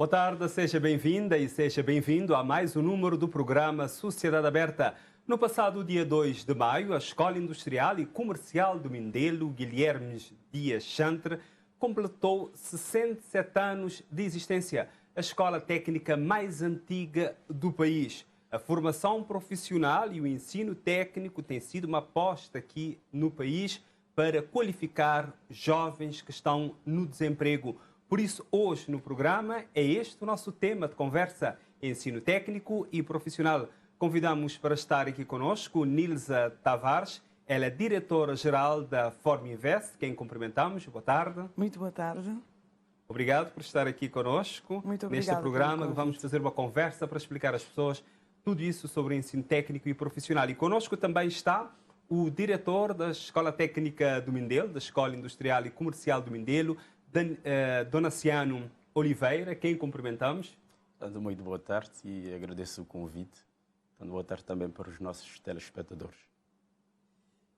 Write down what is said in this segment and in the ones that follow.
Boa tarde, seja bem-vinda e seja bem-vindo a mais um número do programa Sociedade Aberta. No passado dia 2 de maio, a Escola Industrial e Comercial do Mindelo, Guilherme Dias Chantre, completou 67 anos de existência, a escola técnica mais antiga do país. A formação profissional e o ensino técnico têm sido uma aposta aqui no país para qualificar jovens que estão no desemprego. Por isso, hoje no programa é este o nosso tema de conversa, ensino técnico e profissional. Convidamos para estar aqui conosco Nilza Tavares, ela é diretora-geral da Forminvest, quem cumprimentamos. Boa tarde. Muito boa tarde. Obrigado por estar aqui conosco. Muito neste obrigada programa. Vamos fazer uma conversa para explicar às pessoas tudo isso sobre o ensino técnico e profissional. E conosco também está o diretor da Escola Técnica do Mindelo, da Escola Industrial e Comercial do Mindelo, Donaciano Oliveira, quem cumprimentamos. Muito boa tarde e agradeço o convite. Boa tarde também para os nossos telespectadores.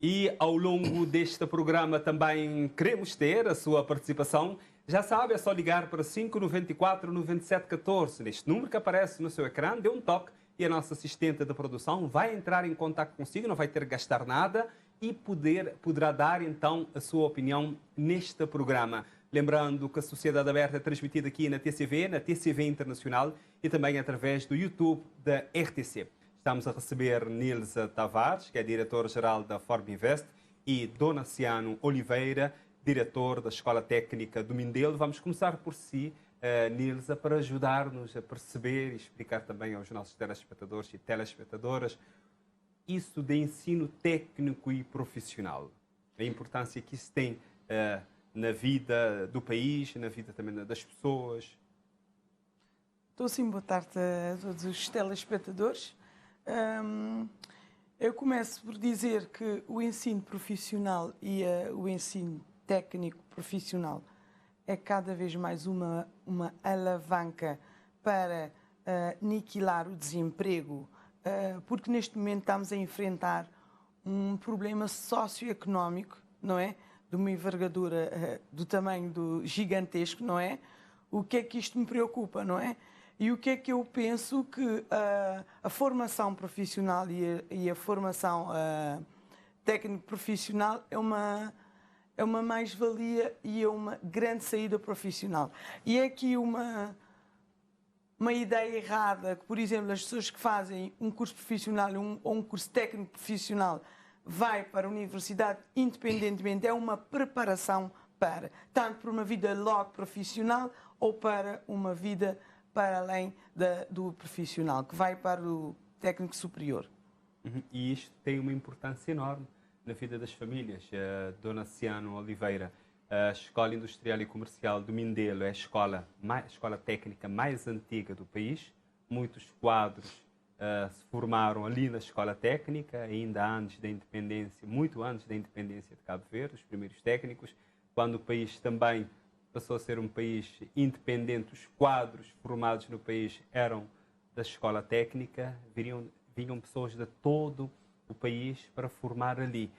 E ao longo deste programa também queremos ter a sua participação. Já sabe, é só ligar para 594-9714. Neste número que aparece no seu ecrã, dê um toque e a nossa assistente de produção vai entrar em contato consigo, não vai ter que gastar nada e poderá dar então a sua opinião neste programa. Lembrando que a Sociedade Aberta é transmitida aqui na TCV Internacional e também através do YouTube da RTC. Estamos a receber Nilza Tavares, que é diretora-geral da Forminvest, e Donaciano Oliveira, diretor da Escola Técnica do Mindelo. Vamos começar por si, Nilza, para ajudar-nos a perceber e explicar também aos nossos telespectadores e telespectadoras isso de ensino técnico e profissional. A importância que isso tem na vida do país, na vida também das pessoas. Estou sim, boa tarde a todos os telespectadores. Eu começo por dizer que o ensino profissional e o ensino técnico profissional é cada vez mais uma alavanca para aniquilar o desemprego, porque neste momento estamos a enfrentar um problema socioeconómico, não é? De uma envergadura do tamanho gigantesco, não é? O que é que isto me preocupa, não é? E o que é que eu penso que a formação profissional e a formação técnico-profissional é uma mais-valia e é uma grande saída profissional. E é aqui uma ideia errada que, por exemplo, as pessoas que fazem um curso profissional ou um curso técnico profissional vai para a universidade independentemente, é uma preparação para, tanto para uma vida logo profissional ou para uma vida para além do profissional, que vai para o técnico superior. E isto tem uma importância enorme na vida das famílias. Donaciano Oliveira, a Escola Industrial e Comercial do Mindelo é a escola técnica mais antiga do país. Muitos quadros se formaram ali na escola técnica, ainda antes da independência, muito antes da independência de Cabo Verde, os primeiros técnicos, quando o país também passou a ser um país independente, os quadros formados no país eram da escola técnica, vinham pessoas de todo o país para formar ali.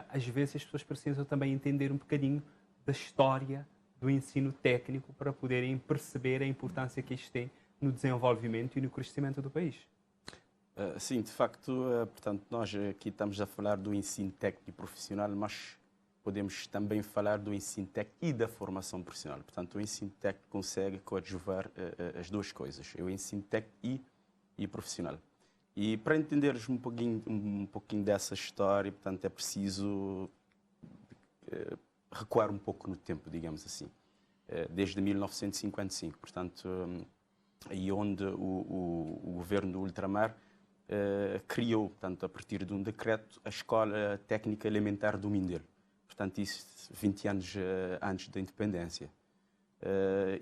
Às vezes as pessoas precisam também entender um bocadinho da história do ensino técnico para poderem perceber a importância que isto tem no desenvolvimento e no crescimento do país. Sim, de facto, portanto, nós aqui estamos a falar do ensino técnico e profissional, mas podemos também falar do ensino técnico e da formação profissional. Portanto, o ensino técnico consegue coadjuvar as duas coisas, o ensino técnico e profissional. E para entenderes um pouquinho dessa história, portanto, é preciso recuar um pouco no tempo, digamos assim, desde 1955, portanto, aí onde o governo do ultramar criou, portanto, a partir de um decreto, a Escola Técnica Elementar do Mindelo. Portanto, isso 20 anos antes da independência.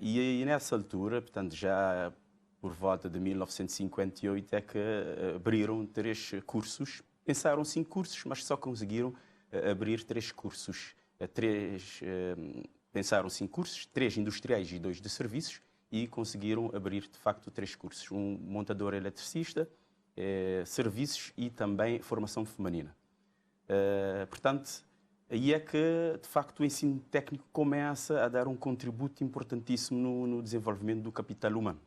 E nessa altura, portanto, já por volta de 1958, é que abriram 3 cursos. Pensaram 5 cursos, mas só conseguiram abrir 3 cursos. Pensaram 5 cursos, 3 industriais e 2 de serviços, e conseguiram abrir, de facto, 3 cursos. Um montador eletricista, serviços e também formação feminina. Portanto, aí é que, de facto, o ensino técnico começa a dar um contributo importantíssimo no desenvolvimento do capital humano.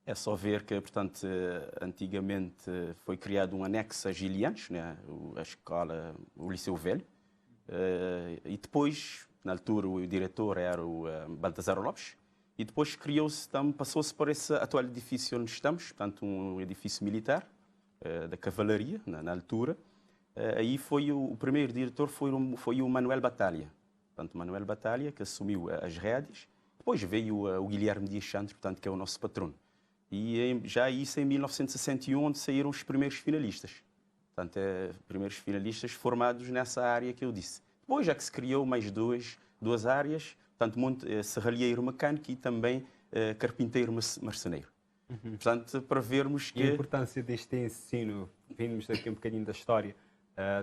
É só ver que, portanto, antigamente foi criado um anexo a Gilianos, né, a escola, o Liceu Velho, e depois, na altura, o diretor era o Baltazar Lopes, e depois criou-se, passou-se por esse atual edifício onde estamos, portanto, um edifício militar da cavalaria, na altura. Aí foi o primeiro diretor foi o Manuel Batalha. Portanto, Manuel Batalha, que assumiu as rédeas. Depois veio o Guilherme Dias Santos, portanto, que é o nosso patrono. E já isso em 1961, onde saíram os primeiros finalistas. Portanto, primeiros finalistas formados nessa área que eu disse. Depois já que se criou mais duas áreas, portanto, serralheiro mecânico e também carpinteiro marceneiro. Portanto, para vermos que... E a importância deste ensino, vimos aqui um bocadinho da história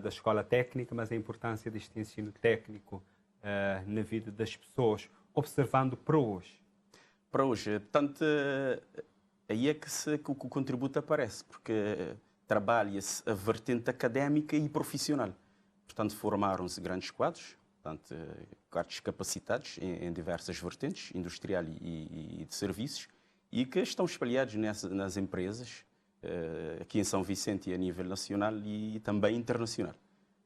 da escola técnica, mas a importância deste ensino técnico na vida das pessoas, observando para hoje. Para hoje, portanto, aí é que o contributo aparece, porque trabalha-se a vertente académica e profissional. Portanto, formaram-se grandes quadros, portanto, quadros capacitados em diversas vertentes, industrial e de serviços, e que estão espalhados nas empresas, aqui em São Vicente e a nível nacional e também internacional.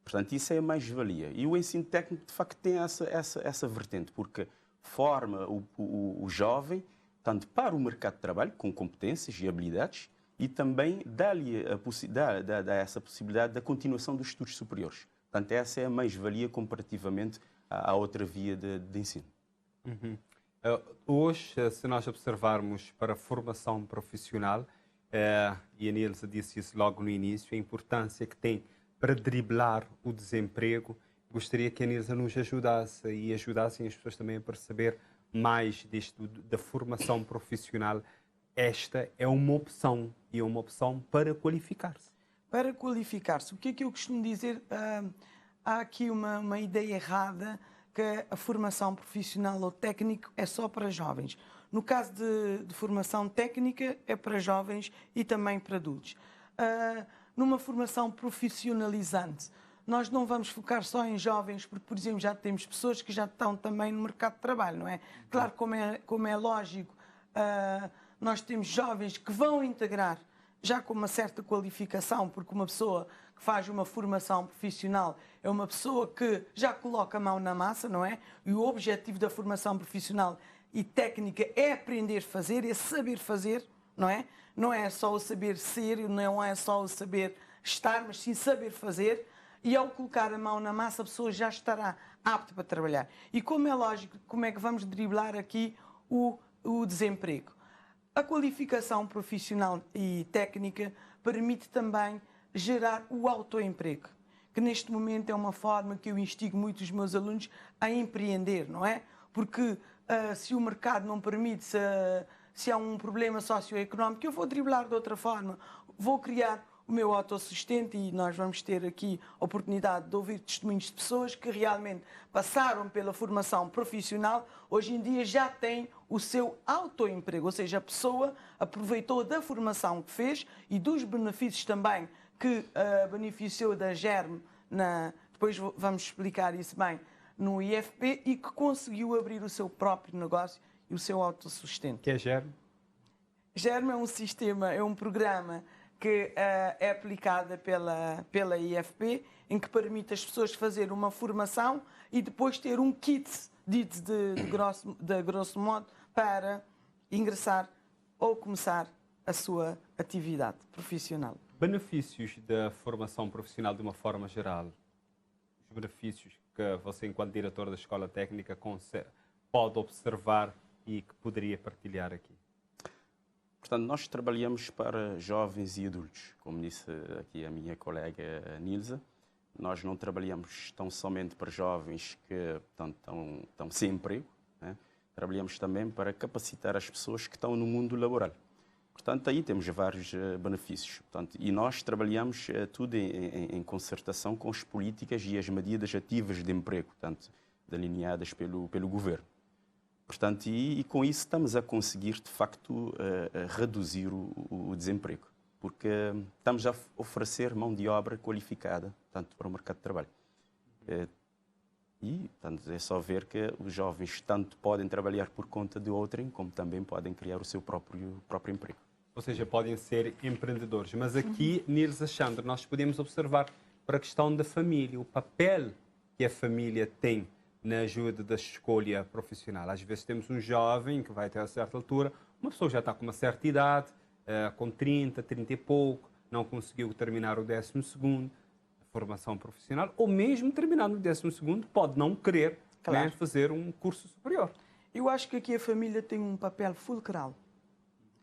Portanto, isso é a mais-valia. E o ensino técnico, de facto, tem essa vertente, porque forma o jovem, tanto para o mercado de trabalho, com competências e habilidades, e também dá-lhe dá essa possibilidade da continuação dos estudos superiores. Portanto, essa é a mais-valia comparativamente à outra via de ensino. Hoje, se nós observarmos para a formação profissional, e a Nilza disse isso logo no início, a importância que tem para driblar o desemprego, gostaria que a Nilza nos ajudasse e ajudassem as pessoas também a perceber mais da formação profissional. Esta é uma opção, e é uma opção para qualificar-se. Para qualificar-se, o que é que eu costumo dizer? Há aqui uma ideia errada que a formação profissional ou técnico é só para jovens. No caso de formação técnica, é para jovens e também para adultos. Numa formação profissionalizante, nós não vamos focar só em jovens, porque, por exemplo, já temos pessoas que já estão também no mercado de trabalho, não é? Claro, como é lógico, nós temos jovens que vão integrar já com uma certa qualificação, porque uma pessoa que faz uma formação profissional é uma pessoa que já coloca a mão na massa, não é? E o objetivo da formação profissional e técnica é aprender a fazer, é saber fazer, não é? Não é só o saber ser, não é só o saber estar, mas sim saber fazer. E ao colocar a mão na massa, a pessoa já estará apta para trabalhar. E como é lógico, como é que vamos driblar aqui o desemprego? A qualificação profissional e técnica permite também gerar o autoemprego, que neste momento é uma forma que eu instigo muito os meus alunos a empreender, não é? Porque se o mercado não permite, se há um problema socioeconómico, eu vou driblar de outra forma, vou criar o meu autossustento, e nós vamos ter aqui a oportunidade de ouvir testemunhos de pessoas que realmente passaram pela formação profissional, hoje em dia já têm o seu autoemprego, ou seja, a pessoa aproveitou da formação que fez e dos benefícios também que beneficiou da GERM, depois vamos explicar isso bem, no IFP, e que conseguiu abrir o seu próprio negócio e o seu autossustento. Que é GERM? GERM é um sistema, é um programa que é aplicada pela IFP, em que permite às pessoas fazer uma formação e depois ter um kit, dito de grosso modo, para ingressar ou começar a sua atividade profissional. Benefícios da formação profissional de uma forma geral. Os benefícios que você, enquanto diretor da Escola Técnica, pode observar e que poderia partilhar aqui. Portanto, nós trabalhamos para jovens e adultos. Como disse aqui a minha colega Nilza, nós não trabalhamos tão somente para jovens que estão sem emprego, né? Trabalhamos também para capacitar as pessoas que estão no mundo laboral. Portanto, aí temos vários benefícios. Portanto, e nós trabalhamos tudo em concertação com as políticas e as medidas ativas de emprego, portanto, delineadas pelo governo. Portanto, e com isso estamos a conseguir, de facto, reduzir o desemprego, porque estamos a oferecer mão de obra qualificada, tanto para o mercado de trabalho. E, portanto, é só ver que os jovens tanto podem trabalhar por conta de outrem, como também podem criar o seu próprio emprego. Ou seja, podem ser empreendedores. Mas aqui, Nils Alexandre, nós podemos observar para a questão da família, o papel que a família tem na ajuda da escolha profissional. Às vezes temos um jovem que vai até a certa altura, uma pessoa já está com uma certa idade, com 30 e pouco, não conseguiu terminar o 12º, formação profissional, ou mesmo terminado no 12º, pode não querer, né, fazer um curso superior. Eu acho que aqui a família tem um papel fulcral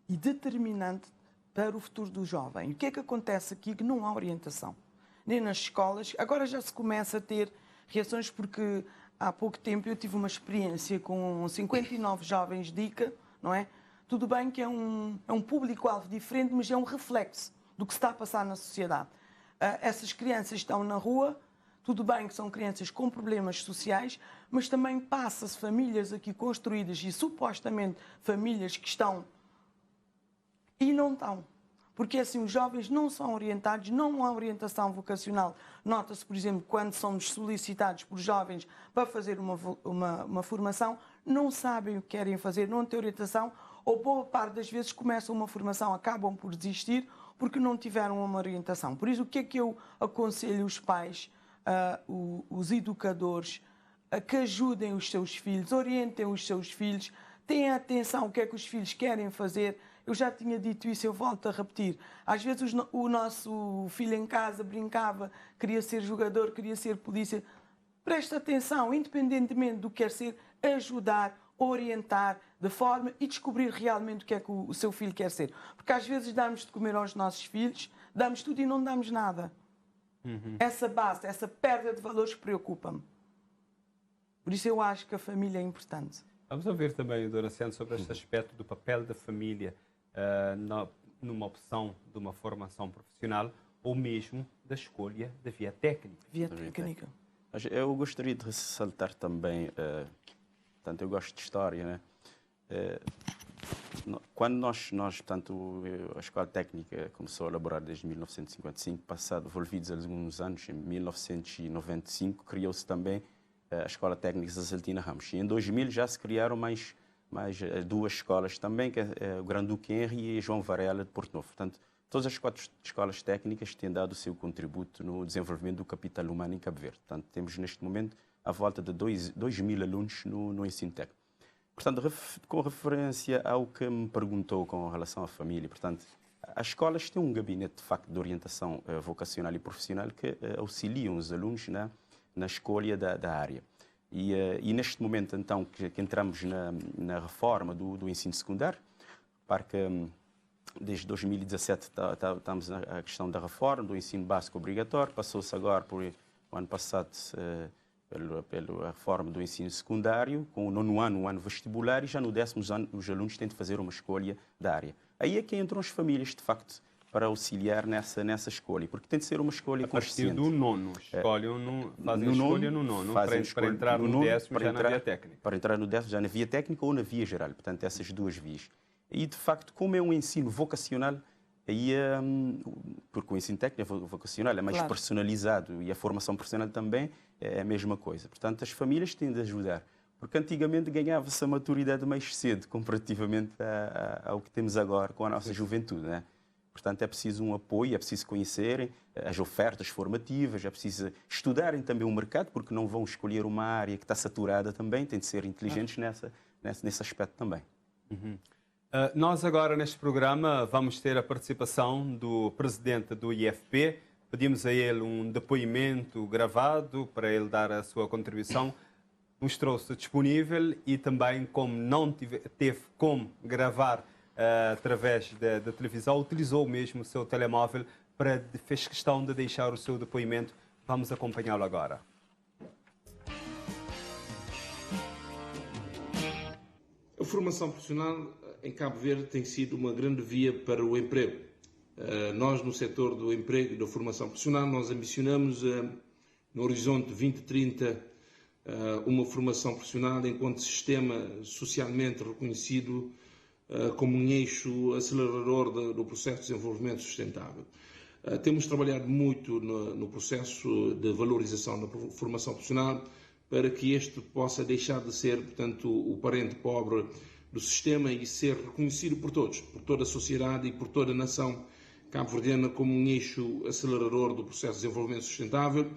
e determinante para o futuro do jovem. O que é que acontece aqui? Que não há orientação. Nem nas escolas. Agora já se começa a ter reações, porque há pouco tempo eu tive uma experiência com 59 jovens de ICA, não é? Tudo bem que é um público-alvo diferente, mas é um reflexo do que se está a passar na sociedade. Essas crianças estão na rua, tudo bem que são crianças com problemas sociais, mas também passa-se famílias aqui construídas e supostamente famílias que estão e não estão. Porque assim, os jovens não são orientados, não há orientação vocacional. Nota-se, por exemplo, quando somos solicitados por jovens para fazer uma formação, não sabem o que querem fazer, não têm orientação, ou boa parte das vezes começam uma formação, acabam por desistir porque não tiveram uma orientação. Por isso, o que é que eu aconselho os pais, os educadores, a que ajudem os seus filhos, orientem os seus filhos, tenham atenção ao que é que os filhos querem fazer. Eu já tinha dito isso, eu volto a repetir. Às vezes o nosso filho em casa brincava, queria ser jogador, queria ser polícia. Preste atenção, independentemente do que quer ser, ajudar, orientar de forma e descobrir realmente o que é que o seu filho quer ser. Porque às vezes damos de comer aos nossos filhos, damos tudo e não damos nada. Essa base, essa perda de valores preocupa-me. Por isso eu acho que a família é importante. Vamos ouvir também, Dona Ciano, sobre este aspecto do papel da família numa opção de uma formação profissional ou mesmo da escolha da via técnica. Via técnica. Eu gostaria de ressaltar também, portanto, eu gosto de história, né? Quando nós, portanto, a Escola Técnica começou a elaborar desde 1955, passado, envolvidos alguns anos, em 1995, criou-se também a Escola Técnica Zazeltina Ramos. E em 2000 já se criaram mais duas escolas também, que é o Grande-Duque Henri e João Varela de Porto Novo. Portanto, todas as 4 escolas técnicas têm dado o seu contributo no desenvolvimento do capital humano em Cabo Verde. Portanto, temos neste momento à volta de 2.000 alunos no ensino técnico. Portanto, com referência ao que me perguntou com relação à família, portanto, as escolas têm um gabinete, de facto, de orientação vocacional e profissional que auxiliam os alunos na escolha da área. E neste momento, então, que entramos na reforma do ensino secundário, para que desde 2017 estamos na questão da reforma do ensino básico obrigatório, passou-se agora, por o ano passado, pela reforma do ensino secundário, com o 9º ano, o ano vestibular, e já no 10º ano os alunos têm de fazer uma escolha da área. Aí é que entram as famílias, de facto, para auxiliar nessa escolha, porque tem de ser uma escolha consciente. A partir do 9º, fazem a escolha no 9º, para entrar no 10º já na via técnica. Para entrar no 10º já na via técnica ou na via geral, portanto, essas duas vias. E, de facto, como é um ensino vocacional, aí, porque o ensino técnico vocacional é mais personalizado e a formação profissional também é a mesma coisa. Portanto, as famílias têm de ajudar, porque antigamente ganhava-se a maturidade mais cedo, comparativamente ao que temos agora com a nossa juventude, né? Portanto, é preciso um apoio, é preciso conhecerem as ofertas formativas, é preciso estudarem também o mercado, porque não vão escolher uma área que está saturada também, têm de ser inteligentes nesse aspecto também. Nós agora, neste programa, vamos ter a participação do presidente do IFP. Pedimos a ele um depoimento gravado para ele dar a sua contribuição. Mostrou-se disponível e também, como não teve como gravar através da televisão, utilizou mesmo o seu telemóvel fez questão de deixar o seu depoimento. Vamos acompanhá-lo agora. A formação profissional em Cabo Verde tem sido uma grande via para o emprego. Nós, no setor do emprego e da formação profissional, nós ambicionamos, no horizonte 2030, uma formação profissional enquanto sistema socialmente reconhecido como um eixo acelerador do processo de desenvolvimento sustentável. Temos trabalhado muito no processo de valorização da formação profissional para que este possa deixar de ser, portanto, o parente pobre do sistema e ser reconhecido por todos, por toda a sociedade e por toda a nação cabo-verdiana como um eixo acelerador do processo de desenvolvimento sustentável,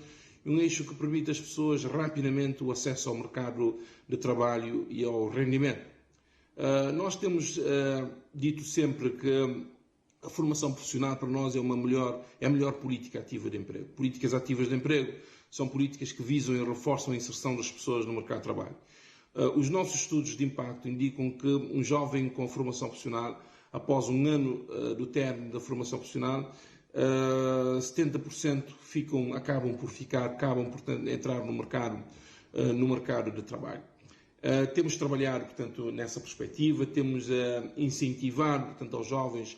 um eixo que permite às pessoas rapidamente o acesso ao mercado de trabalho e ao rendimento. Nós temos dito sempre que a formação profissional para nós é a melhor política ativa de emprego. Políticas ativas de emprego são políticas que visam e reforçam a inserção das pessoas no mercado de trabalho. Os nossos estudos de impacto indicam que um jovem com formação profissional, após um ano do término da formação profissional, 70% acabam por entrar no mercado de trabalho. Temos trabalhado, portanto, nessa perspectiva, temos incentivado, portanto, aos jovens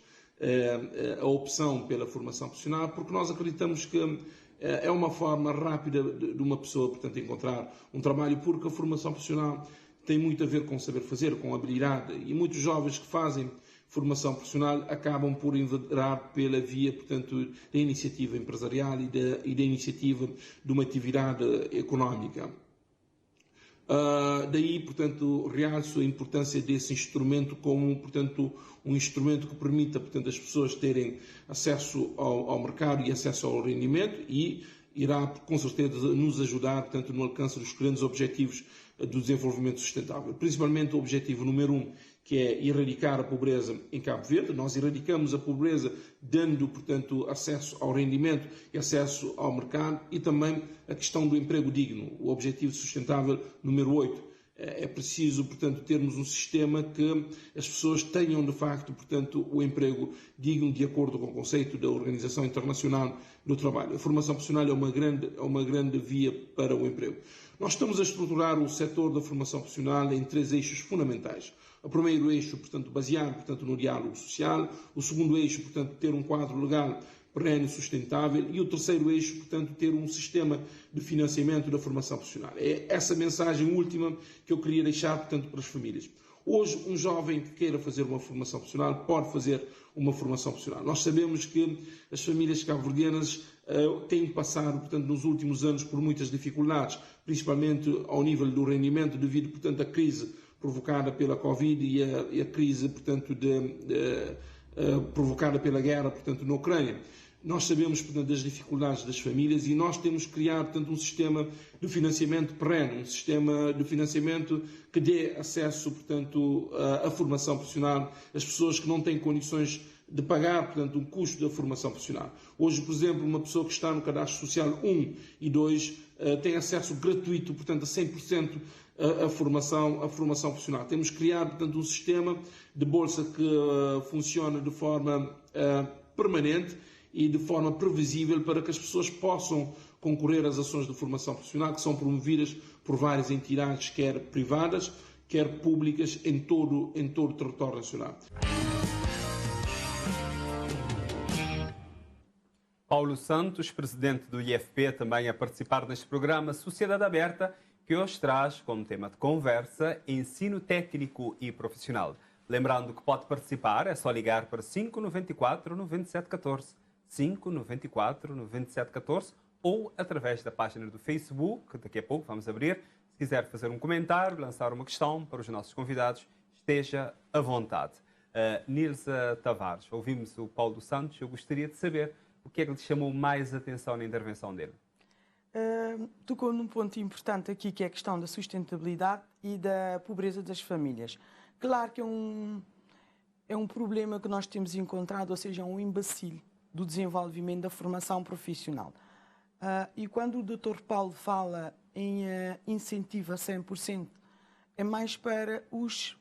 a opção pela formação profissional, porque nós acreditamos que é uma forma rápida de uma pessoa, portanto, encontrar um trabalho, porque a formação profissional tem muito a ver com saber fazer, com habilidade, e muitos jovens que fazem formação profissional acabam por enveredar pela via, portanto, da iniciativa empresarial e da iniciativa de uma atividade económica. Daí, portanto, realço a importância desse instrumento como, portanto, um instrumento que permita, portanto, as pessoas terem acesso ao mercado e acesso ao rendimento e irá, com certeza, nos ajudar, portanto, no alcance dos grandes objetivos do desenvolvimento sustentável. Principalmente o objetivo número 1, que é erradicar a pobreza em Cabo Verde. Nós erradicamos a pobreza dando, portanto, acesso ao rendimento e acesso ao mercado, e também a questão do emprego digno, o objetivo sustentável número 8. É preciso, portanto, termos um sistema que as pessoas tenham, de facto, portanto, o emprego digno de acordo com o conceito da Organização Internacional do Trabalho. A formação profissional é uma grande via para o emprego. Nós estamos a estruturar o setor da formação profissional em 3 eixos fundamentais. O primeiro eixo, portanto, baseado, portanto, no diálogo social. O segundo eixo, portanto, ter um quadro legal perene e sustentável. E o terceiro eixo, portanto, ter um sistema de financiamento da formação profissional. É essa mensagem última que eu queria deixar, portanto, para as famílias. Hoje, um jovem que queira fazer uma formação profissional pode fazer uma formação profissional. Nós sabemos que as famílias cabo-verdianas têm passado, portanto, nos últimos anos por muitas dificuldades, principalmente ao nível do rendimento, devido, portanto, à crise provocada pela Covid e a crise, portanto, provocada pela guerra, portanto, na Ucrânia. Nós sabemos, portanto, das dificuldades das famílias e nós temos que criar, portanto, um sistema de financiamento perene, um sistema de financiamento que dê acesso, portanto, à formação profissional às pessoas que não têm condições de pagar, portanto, um custo da formação profissional. Hoje, por exemplo, uma pessoa que está no cadastro social 1 e 2 tem acesso gratuito, portanto, a 100% à formação profissional. Temos que criar, portanto, um sistema de bolsa que funcione de forma permanente e de forma previsível para que as pessoas possam concorrer às ações de formação profissional que são promovidas por várias entidades, quer privadas, quer públicas, em todo o território nacional. Paulo Santos, presidente do IFP, também a participar neste programa Sociedade Aberta, que hoje traz como tema de conversa ensino técnico e profissional. Lembrando que pode participar, é só ligar para 594 9714, 594 9714, ou através da página do Facebook, que daqui a pouco vamos abrir. Se quiser fazer um comentário, lançar uma questão para os nossos convidados, esteja à vontade. Nilza Tavares, ouvimos o Paulo Santos, eu gostaria de saber o que é que lhe chamou mais atenção na intervenção dele. Tocou num ponto importante aqui, que é a questão da sustentabilidade e da pobreza das famílias. Claro que é um problema que nós temos encontrado, ou seja, um imbecil do desenvolvimento da formação profissional. E quando o Dr. Paulo fala em incentivo a 100%, é mais para os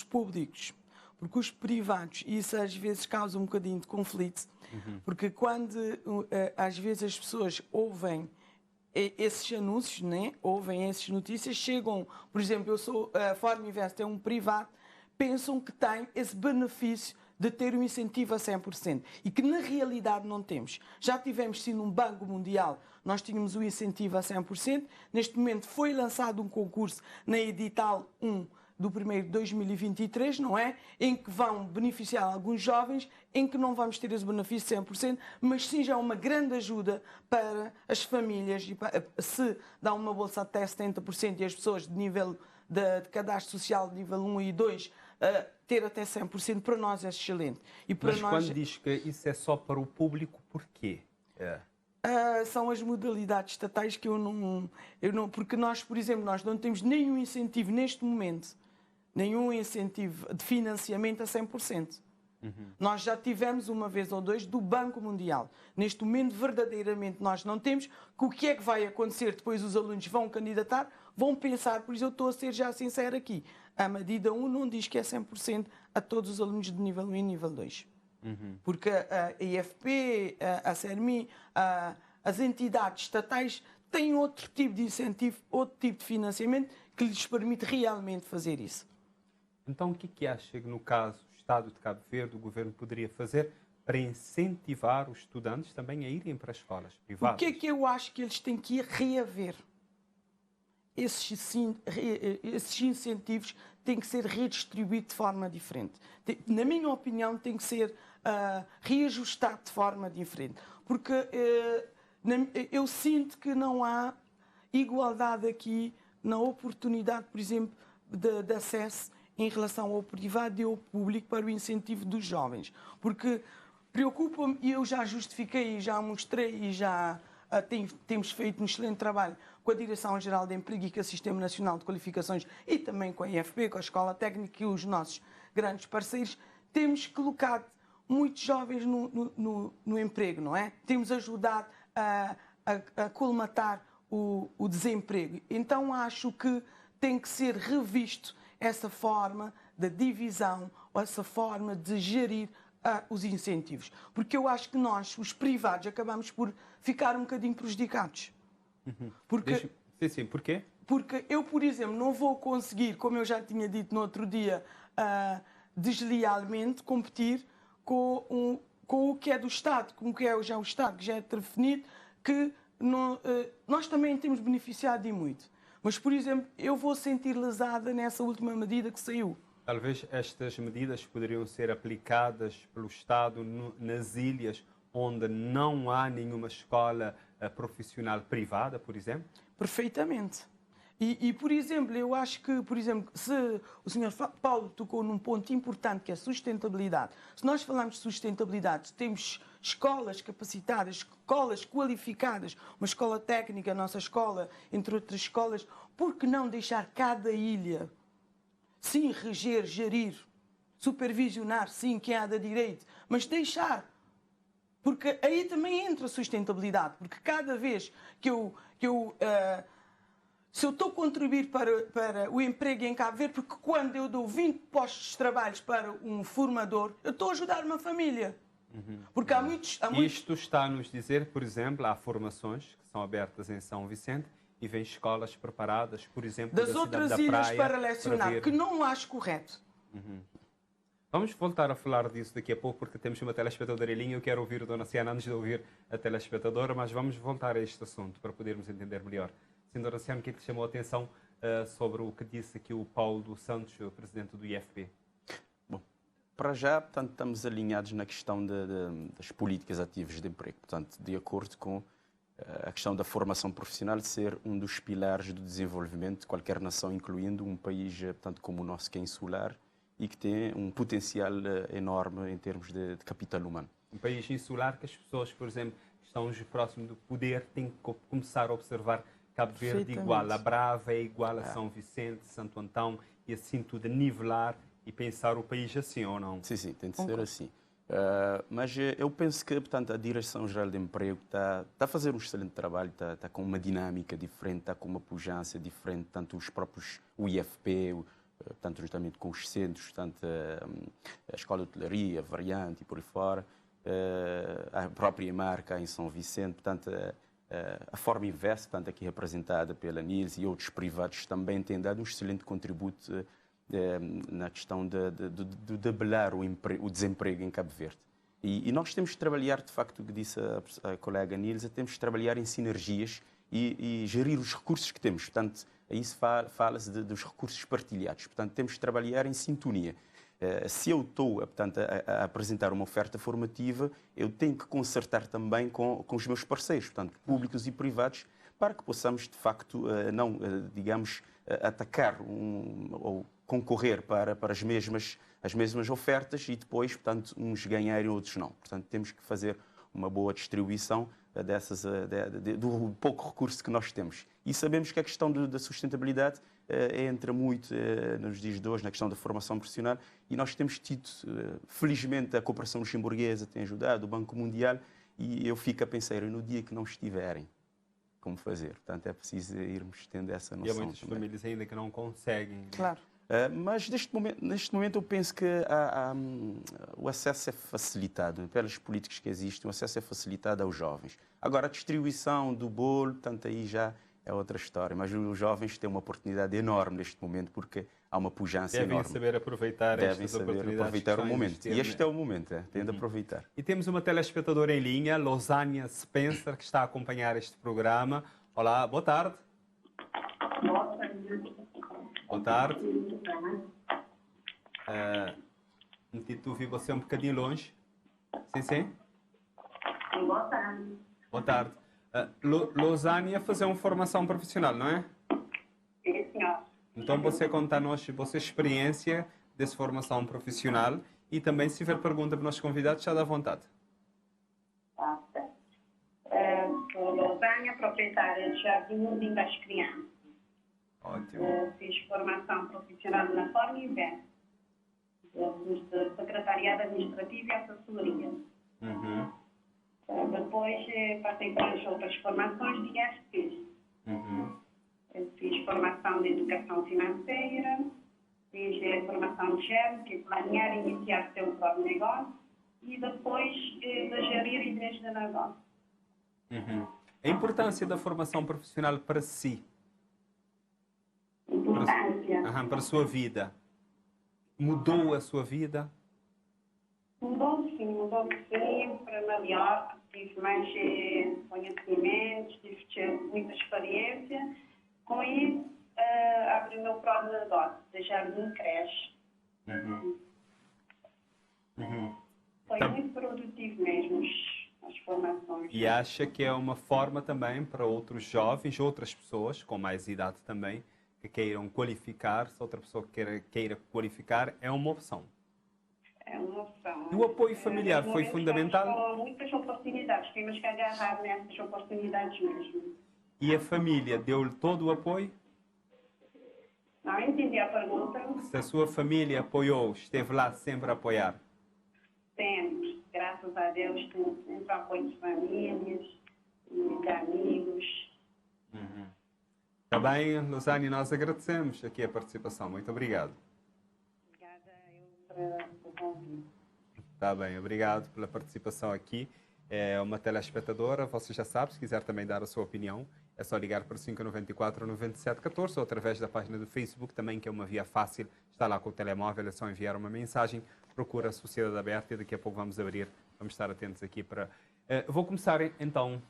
públicos, porque os privados, isso às vezes causa um bocadinho de conflito, porque quando às vezes as pessoas ouvem esses anúncios, né? Ouvem essas notícias, chegam, por exemplo, eu sou a Ford Invest, é um privado, pensam que tem esse benefício de ter um incentivo a 100% e que na realidade não temos. Já tivemos sim num Banco Mundial, nós tínhamos um incentivo a 100%, neste momento foi lançado um concurso na Edital 1 do primeiro de 2023, não é? Em que vão beneficiar alguns jovens, em que não vamos ter esse benefício de 100%, mas sim já uma grande ajuda para as famílias. E se dá uma bolsa até 70% e as pessoas de nível de cadastro social de nível 1 e 2 ter até 100%, para nós é excelente. E para Mas nós, quando diz que isso é só para o público, porquê? são as modalidades estatais que eu não... Porque nós, por exemplo, nós não temos nenhum incentivo neste momento, nenhum incentivo de financiamento a 100%. Nós já tivemos uma vez ou dois do Banco Mundial. Neste momento, verdadeiramente, nós não temos. O que é que vai acontecer? Depois os alunos vão candidatar, vão pensar, por isso eu estou a ser já sincero aqui. A medida 1 não diz que é 100% a todos os alunos de nível 1 e nível 2. Porque a IFP, a CERMI, as entidades estatais têm outro tipo de incentivo, outro tipo de financiamento que lhes permite realmente fazer isso. Então, o que acha que, no caso do Estado de Cabo Verde, o governo poderia fazer para incentivar os estudantes também a irem para as escolas privadas? O que é que eu acho que eles têm que reaver? Esses incentivos têm que ser redistribuídos de forma diferente. Na minha opinião, tem que ser reajustado de forma diferente. Porque eu sinto que não há igualdade aqui na oportunidade, por exemplo, de acesso em relação ao privado e ao público para o incentivo dos jovens. Porque preocupa-me, e eu já justifiquei, já mostrei e já temos feito um excelente trabalho com a Direção-Geral de Emprego e com o Sistema Nacional de Qualificações e também com a IFP, com a Escola Técnica e os nossos grandes parceiros. Temos colocado muitos jovens no emprego, não é? Temos ajudado a colmatar o desemprego. Então acho que tem que ser revisto essa forma de divisão, essa forma de gerir os incentivos. Porque eu acho que nós, os privados, acabamos por ficar um bocadinho prejudicados. Porque, Sim, porquê? Porque eu, por exemplo, não vou conseguir, como eu já tinha dito no outro dia, deslealmente competir com o que é do Estado, com o que é já o Estado, que já é definido, que nós também temos beneficiado de muito. Mas, por exemplo, eu vou sentir lesada nessa última medida que saiu. Talvez estas medidas poderiam ser aplicadas pelo Estado nas ilhas onde não há nenhuma escola profissional privada, por exemplo? Perfeitamente. E, por exemplo, eu acho que, por exemplo, se o Sr. Paulo tocou num ponto importante que é a sustentabilidade. Se nós falarmos de sustentabilidade, temos escolas capacitadas, escolas qualificadas, uma escola técnica, a nossa escola, entre outras escolas, por que não deixar cada ilha, sim, reger, gerir, supervisionar, sim, quem há de direito, mas deixar. Porque aí também entra a sustentabilidade, porque cada vez se eu estou a contribuir para o emprego em Cabo Verde, porque quando eu dou 20 postos de trabalho para um formador, eu estou a ajudar uma família. Porque há muitos... Isto está a nos dizer, por exemplo, há formações que são abertas em São Vicente e vêm escolas preparadas, por exemplo, das outras ilhas para lecionar, ver... que não acho correto. Vamos voltar a falar disso daqui a pouco, porque temos uma telespectadora em linha. Eu quero ouvir a Dona Ciana antes de ouvir a telespectadora, mas vamos voltar a este assunto para podermos entender melhor. Sim, Dona Ciana, o que é que lhe chamou a atenção sobre o que disse aqui o Paulo dos Santos, o presidente do IFP? Bom, para já, portanto, estamos alinhados na questão das políticas ativas de emprego. Portanto, de acordo com a questão da formação profissional ser um dos pilares do desenvolvimento de qualquer nação, incluindo um país, portanto, como o nosso, que é insular e que tem um potencial enorme em termos de capital humano. Um país insular que as pessoas, por exemplo, que estão próximo do poder, têm que começar a observar Cabo Verde igual a Brava, é igual a São Vicente, Santo Antão, e assim tudo nivelar e pensar o país assim, ou não? Sim, tem de ser assim. Mas eu penso que, portanto, a Direção-Geral de Emprego está a fazer um excelente trabalho, está com uma dinâmica diferente, está com uma pujança diferente, tanto os próprios, o IFP, tanto justamente com os centros, tanto a Escola de Hotelaria, a Variante e por aí fora, a própria marca em São Vicente, portanto, a Forma Invest, portanto, aqui representada pela Nils e outros privados, também têm dado um excelente contributo na questão de debelar o desemprego em Cabo Verde. E nós temos de trabalhar, de facto, o que disse a colega Nils, temos de trabalhar em sinergias e gerir os recursos que temos. Portanto, aí fala-se dos recursos partilhados. Portanto, temos que trabalhar em sintonia. Se eu estou, portanto, a apresentar uma oferta formativa, eu tenho que concertar também com os meus parceiros, portanto, públicos e privados, para que possamos, de facto, não, digamos, atacar ou concorrer para as mesmas ofertas e depois, portanto, uns ganharem e outros não. Portanto, temos que fazer uma boa distribuição do pouco recurso que nós temos. E sabemos que a questão da sustentabilidade entra muito nos dias de hoje na questão da formação profissional e nós temos tido, felizmente, a cooperação luxemburguesa tem ajudado, o Banco Mundial, e eu fico a pensar, no dia que não estiverem, como fazer? Portanto, é preciso irmos tendo essa noção. E há muitas famílias ainda que não conseguem. Claro. Mas neste momento eu penso que o acesso é facilitado, pelas políticas que existem, o acesso é facilitado aos jovens. Agora, a distribuição do bolo, tanto aí já é outra história, mas os jovens têm uma oportunidade enorme neste momento, porque há uma pujança enorme. Devem saber aproveitar estas oportunidades. Devem aproveitar o momento. E este é o momento, tem de aproveitar. E temos uma telespectadora em linha, Losânia Spencer, que está a acompanhar este programa. Olá, boa tarde. Boa tarde. Tu ouvi você um bocadinho longe. Sim, sim? Boa tarde. Boa tarde. Losânia fazer uma formação profissional, não é? Sim, senhor. Então você conta-nos a vossa experiência dessa formação profissional e também se tiver pergunta para os nossos convidados, está à vontade. Tá certo. Sou Losânia, proprietária de Jardim das Crianças. Ótimo. Fiz formação profissional na Formivet, Secretariado Administrativo e Assessoria. Uhum. Depois passei para as outras formações de IFPs. Uhum. Fiz formação de Educação Financeira, fiz formação de GEM, que é planear e iniciar seu próprio negócio, e depois de gerir ideias de negócio. Uhum. A importância da formação profissional para si? Importância. Para a sua vida. Mudou a sua vida? Mudou sim, para melhor. Tive mais conhecimentos, tive muita experiência. Com isso, abri o meu próprio negócio, de Jardim Creche. Uhum. Uhum. Foi muito produtivo mesmo as formações. E acha que é uma forma também para outros jovens, outras pessoas com mais idade também, que queiram qualificar, se outra pessoa queira qualificar, é uma opção. É uma opção. E o apoio familiar foi fundamental? Com muitas oportunidades, temos que agarrar nessas oportunidades mesmo. E a família deu-lhe todo o apoio? Não entendi a pergunta. Se a sua família apoiou, esteve lá sempre a apoiar? Temos, graças a Deus, temos sempre apoio de famílias e de amigos. Uhum. Está bem, Losânia, nós agradecemos aqui a participação. Muito obrigado. Obrigada pelo convite. Está bem, obrigado pela participação aqui. É uma telespectadora, você já sabe, se quiser também dar a sua opinião, é só ligar para 594-9714 ou através da página do Facebook também, que é uma via fácil, está lá com o telemóvel, é só enviar uma mensagem, procura a Sociedade Aberta e daqui a pouco vamos abrir, vamos estar atentos aqui para... Vou começar então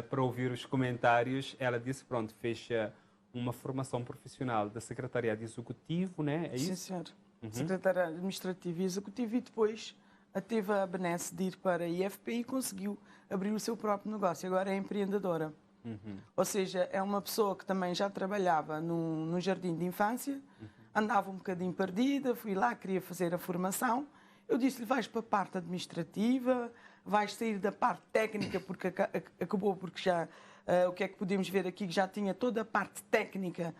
para ouvir os comentários. Ela disse, pronto, fez uma formação profissional da Secretariado Executivo, né? É isso? Sim, senhor. Secretariado Administrativo e Executivo e depois teve a benesse de ir para a IFP e conseguiu abrir o seu próprio negócio. Agora é empreendedora. Ou seja, é uma pessoa que também já trabalhava no jardim de infância, andava um bocadinho perdida, fui lá, queria fazer a formação. Eu disse-lhe, vais para a parte administrativa, vais sair da parte técnica, porque acabou porque já... o que é que podemos ver aqui, que já tinha toda a parte técnica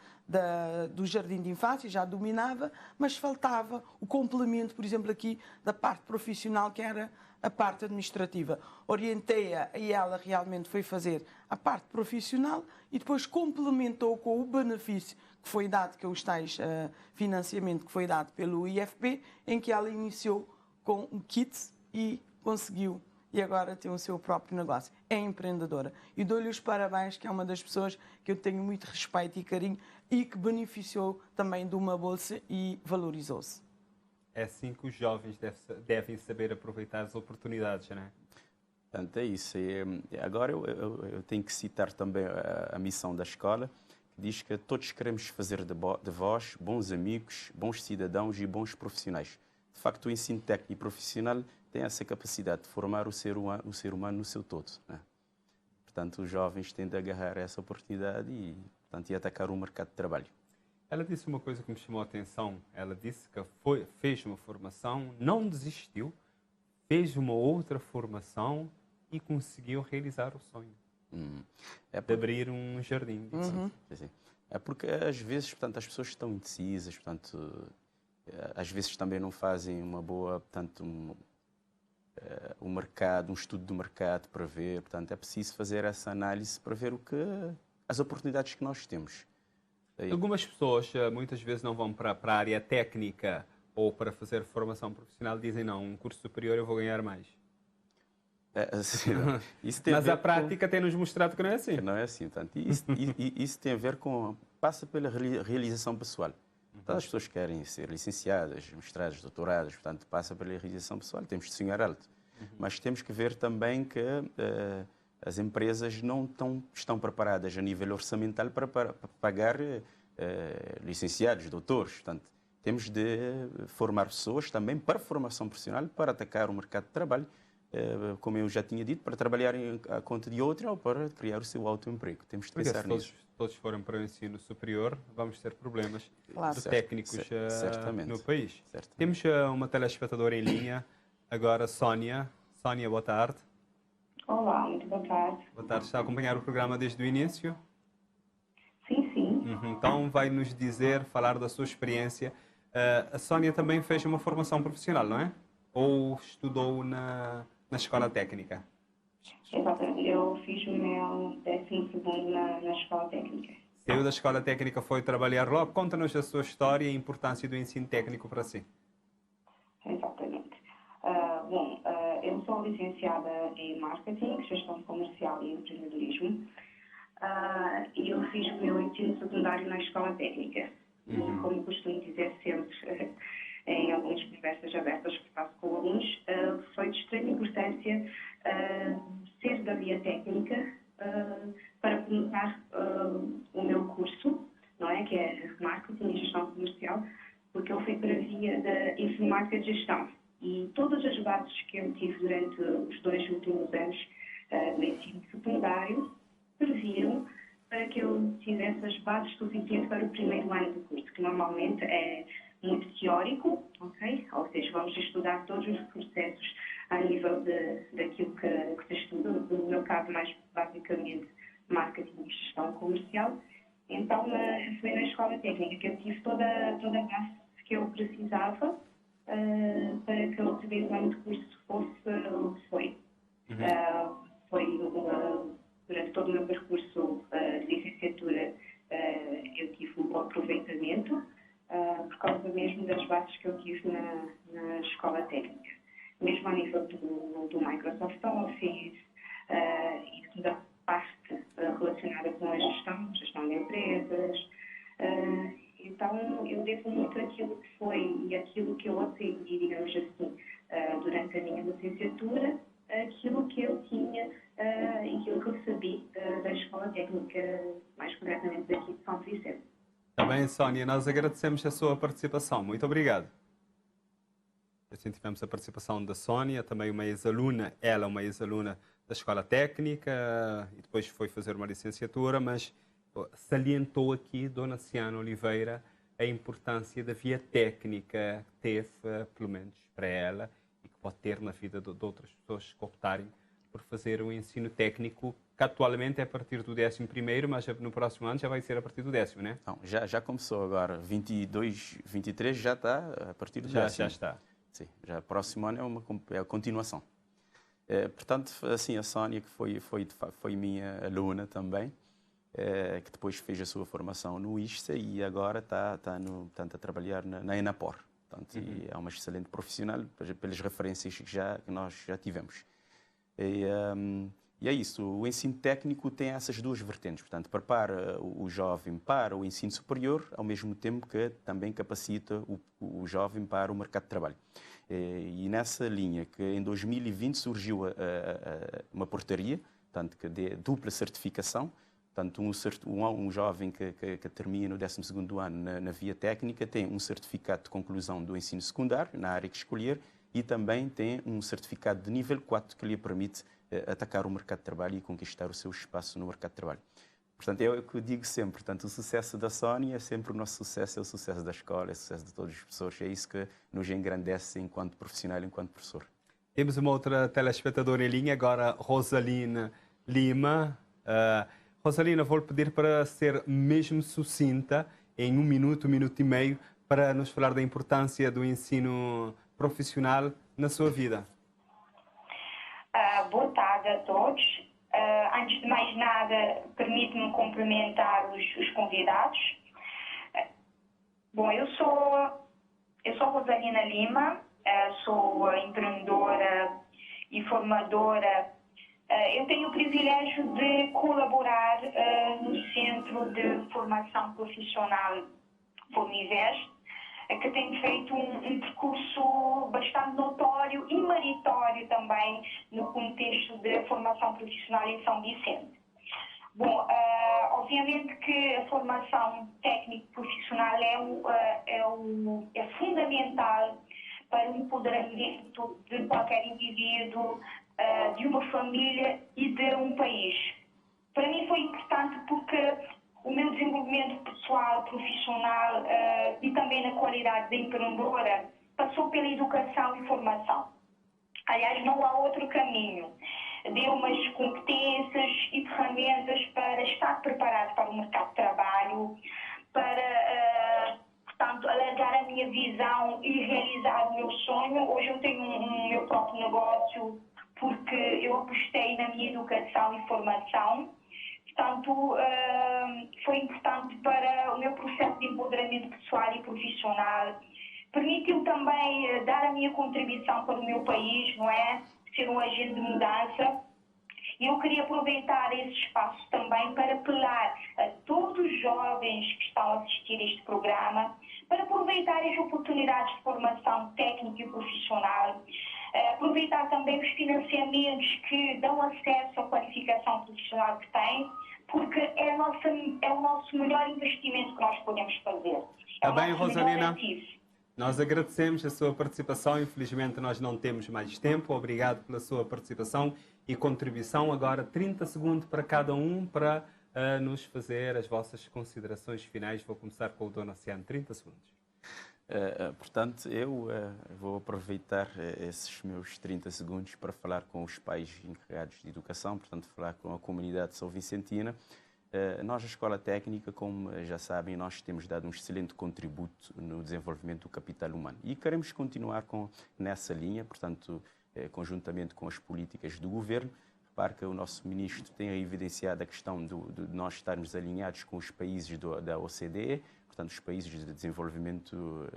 do jardim de infância, já dominava, mas faltava o complemento, por exemplo, aqui da parte profissional, que era a parte administrativa. Orientei-a e ela realmente foi fazer a parte profissional e depois complementou com o benefício que foi dado, que é os tais financiamento que foi dado pelo IFP, em que ela iniciou com um kit e conseguiu. E agora tem o seu próprio negócio. É empreendedora. E dou-lhe os parabéns, que é uma das pessoas que eu tenho muito respeito e carinho e que beneficiou também de uma bolsa e valorizou-se. É assim que os jovens devem saber aproveitar as oportunidades, não é? Portanto, é isso. Agora eu tenho que citar também a missão da escola, diz que todos queremos fazer de vós bons amigos, bons cidadãos e bons profissionais. De facto, o ensino técnico e profissional tem essa capacidade de formar o ser humano no seu todo, né? Portanto, os jovens têm de agarrar essa oportunidade e, portanto, atacar o mercado de trabalho. Ela disse uma coisa que me chamou a atenção. Ela disse que fez uma formação, não desistiu, fez uma outra formação e conseguiu realizar o sonho de abrir um jardim. Sim. É porque, às vezes, portanto, as pessoas estão indecisas, portanto, às vezes também não fazem uma boa, portanto, um mercado, um estudo do mercado para ver. Portanto, é preciso fazer essa análise para ver as oportunidades que nós temos. Algumas pessoas muitas vezes não vão para a área técnica ou para fazer formação profissional, dizem não, um curso superior eu vou ganhar mais. Mas a prática tem-nos mostrado que não é assim. Que não é assim. Portanto, isso tem a ver com... Passa pela realização pessoal. Todas as pessoas querem ser licenciadas, mestradas, doutoradas, portanto, passa pela realização pessoal. Temos de sonhar alto. Mas temos que ver também que as empresas não estão preparadas a nível orçamental para pagar licenciados, doutores. Portanto, temos de formar pessoas também para formação profissional, para atacar o mercado de trabalho, como eu já tinha dito, para trabalhar à conta de outra ou para criar o seu autoemprego. Temos de pensar nisso. Se todos forem para o ensino superior, vamos ter problemas de Certo, técnicos no país. Certamente. Temos uma telespectadora em linha, agora Sónia. Sónia, boa tarde. Olá, muito boa tarde. Boa tarde. Está a acompanhar o programa desde o início? Sim, sim. Então vai nos falar da sua experiência. A Sónia também fez uma formação profissional, não é? Ou estudou na escola técnica? Exatamente. Eu fiz o meu 12º na escola técnica. Saiu da escola técnica, foi trabalhar logo. Conta-nos a sua história e a importância do ensino técnico para si. Exatamente. Eu sou licenciada em Marketing, Gestão Comercial e Empreendedorismo. E eu fiz o meu ensino secundário na escola técnica. E, como costumo dizer sempre em algumas conversas abertas que faço com alunos, foi de extrema importância ser da via técnica para começar o meu curso, não é? Que é Marketing e Gestão Comercial, porque eu fui para a via da Informática de Gestão. E todas as bases que eu tive durante os 2 últimos anos do ensino secundário serviram para que eu tivesse as bases suficientes para o primeiro ano do curso, que normalmente é muito teórico, ok? Ou seja, vamos estudar todos os processos a nível daquilo que se estuda, no meu caso, mais basicamente, marketing e gestão comercial. Então, foi na escola técnica que eu tive toda a base que eu precisava para que o primeiro ano de curso fosse o que foi. Durante todo o meu percurso de licenciatura, eu tive um bom aproveitamento, por causa mesmo das bases que eu tive na escola técnica. Mesmo a nível do Microsoft Office e toda a parte relacionada com a gestão de empresas. Então, eu devo muito aquilo que foi e aquilo que eu aprendi, digamos assim, durante a minha licenciatura, aquilo que eu tinha e aquilo que eu sabia da escola técnica, mais concretamente daqui de São Vicente. Está bem, Sónia, nós agradecemos a sua participação. Muito obrigado. Assim tivemos a participação da Sónia, também uma ex-aluna, ela uma ex-aluna da escola técnica e depois foi fazer uma licenciatura, mas salientou aqui, Dona Ciana Oliveira, a importância da via técnica que teve, pelo menos para ela, e que pode ter na vida de outras pessoas que optarem por fazer um ensino técnico, que atualmente é a partir do 11º, mas no próximo ano já vai ser a partir do 10º, né? Não, já começou agora, 22, 23 já está a partir do 10º. Já está. Sim, já próximo ano é a continuação. Portanto, assim, a Sónia, que foi minha aluna também, que depois fez a sua formação no ISSA e agora está a trabalhar na Enapor. Portanto, e é uma excelente profissional pelas referências que nós já tivemos. E é isso, o ensino técnico tem essas duas vertentes, portanto, prepara o jovem para o ensino superior, ao mesmo tempo que também capacita o jovem para o mercado de trabalho. E nessa linha que em 2020 surgiu uma portaria, portanto, que de dupla certificação, Portanto, um jovem que termina o 12º ano na via técnica tem um certificado de conclusão do ensino secundário, na área que escolher, e também tem um certificado de nível 4 que lhe permite atacar o mercado de trabalho e conquistar o seu espaço no mercado de trabalho. Portanto, é o que eu digo sempre. Portanto, o sucesso da Sony é sempre o nosso sucesso, é o sucesso da escola, é o sucesso de todas as pessoas. É isso que nos engrandece enquanto profissional, enquanto professor. Temos uma outra telespectadora em linha, agora Rosalina Lima. Rosalina, vou-lhe pedir para ser mesmo sucinta, em 1 minuto e meio, para nos falar da importância do ensino profissional na sua vida. Boa tarde a todos. Antes de mais nada, permite-me cumprimentar os convidados. Bom, eu sou Rosalina Lima, sou empreendedora e formadora. Eu tenho o privilégio de colaborar no Centro de Formação Profissional Fornivest, que tem feito um percurso bastante notório e meritório também no contexto de formação profissional em São Vicente. Bom, obviamente que a formação técnico-profissional é fundamental para o empoderamento de qualquer indivíduo, de uma família e de um país. Para mim foi importante porque o meu desenvolvimento pessoal, profissional e também na qualidade de empreendedora passou pela educação e formação. Aliás, não há outro caminho. Deu-me as competências e ferramentas para estar preparado para o mercado de trabalho, para, portanto, alargar a minha visão e realizar o meu sonho. Hoje eu tenho um meu próprio negócio porque eu apostei na minha educação e formação. Portanto, foi importante para o meu processo de empoderamento pessoal e profissional. Permitiu também dar a minha contribuição para o meu país, não é? Ser um agente de mudança. E eu queria aproveitar esse espaço também para apelar a todos os jovens que estão a assistir a este programa para aproveitarem as oportunidades de formação técnica e profissional. Aproveitar também os financiamentos que dão acesso à qualificação profissional que têm, porque é o nosso melhor investimento que nós podemos fazer. Está bem, Rosalina? Nós agradecemos a sua participação. Infelizmente, nós não temos mais tempo. Obrigado pela sua participação e contribuição. Agora, 30 segundos para cada um para nos fazer as vossas considerações finais. Vou começar com o Dona Oceano. 30 segundos. Portanto, eu vou aproveitar esses meus 30 segundos para falar com os pais encarregados de educação, portanto, falar com a comunidade são vicentina. Nós, a Escola Técnica, como já sabem, nós temos dado um excelente contributo no desenvolvimento do capital humano e queremos continuar nessa linha, portanto, conjuntamente com as políticas do governo. Repare que o nosso ministro tem evidenciado a questão de nós estarmos alinhados com os países da OCDE, portanto, os países de desenvolvimento,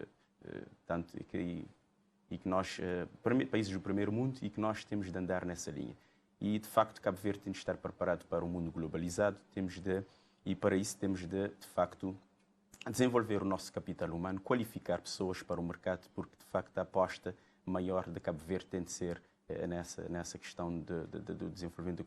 países do primeiro mundo, e que nós temos de andar nessa linha. E, de facto, Cabo Verde tem de estar preparado para um mundo globalizado, e para isso temos de facto, desenvolver o nosso capital humano, qualificar pessoas para o mercado, porque, de facto, a aposta maior de Cabo Verde tem de ser nessa questão do desenvolvimento do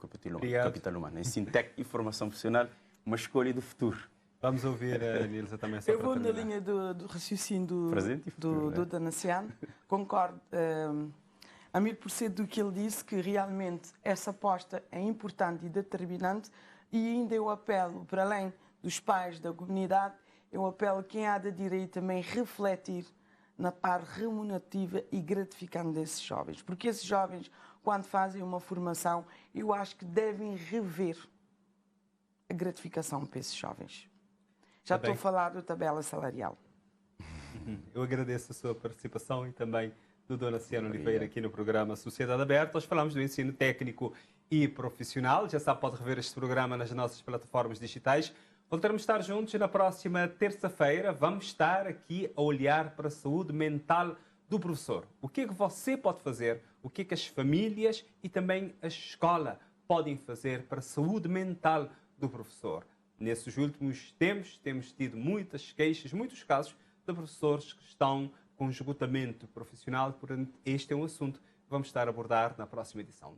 capital humano. Ensino técnico e formação profissional, uma escolha do futuro. Vamos ouvir a Nilza também. Eu vou na linha do raciocínio do Danaciano. Concordo a 1000% do que ele disse, que realmente essa aposta é importante e determinante, e ainda eu apelo, para além dos pais, da comunidade, eu apelo a quem há de direito também refletir na parte remunerativa e gratificante desses jovens. Porque esses jovens, quando fazem uma formação, eu acho que devem rever a gratificação para esses jovens. Já estou a falar da tabela salarial. Eu agradeço a sua participação e também do Dona Ciano Oliveira aqui no programa Sociedade Aberta. Nós falamos do ensino técnico e profissional. Já sabe, pode rever este programa nas nossas plataformas digitais. Voltaremos a estar juntos na próxima terça-feira. Vamos estar aqui a olhar para a saúde mental do professor. O que é que você pode fazer? O que é que as famílias e também a escola podem fazer para a saúde mental do professor? Nesses últimos tempos, temos tido muitas queixas, muitos casos de professores que estão com esgotamento profissional. Portanto, este é um assunto que vamos estar a abordar na próxima edição.